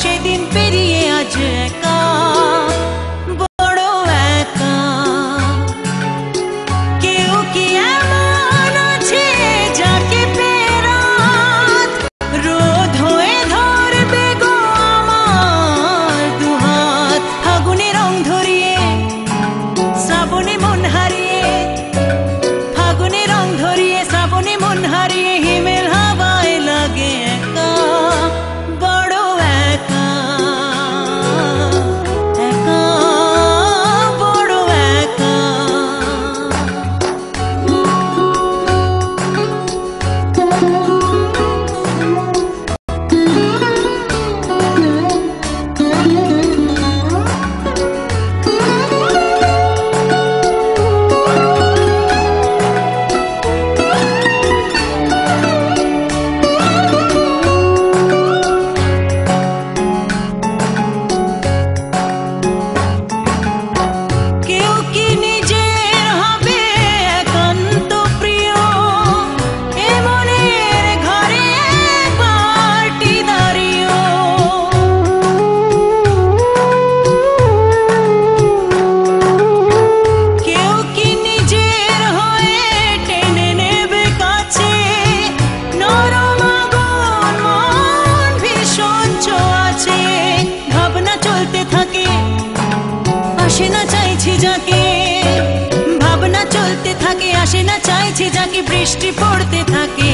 সেদিন পেরিয়ে আজ একা, বড় একা। কেউ কি এমন আছে যাকে পেয়ে রাত রোদ হয়ে ধরবে গো আমার দুহাত? ফাগুনে রং ধরিয়ে শ্রাবণে মন হারিয়ে, ফাগুনে রং ধরিয়ে শ্রাবণে মন হারিয়ে হিমেল হাওয়ায় লাগে একা, বড় একা, একা, বড় একা। কেউ কি নিজের হবে একান্ত প্রিয়, এ মনের ঘরে একবারটি দাঁড়িয়েও? কেউ কি নিজের হয়ে টেনে নেবে কাছে নরম আগুন মন ভীষণ ছোঁয়াচে? ভাবনা চলতে থাকে আসে না চাইছি যাকে, ভাবনা চলতে থাকে আসে না চাইছি যাকে, বৃষ্টি পড়তে থাকে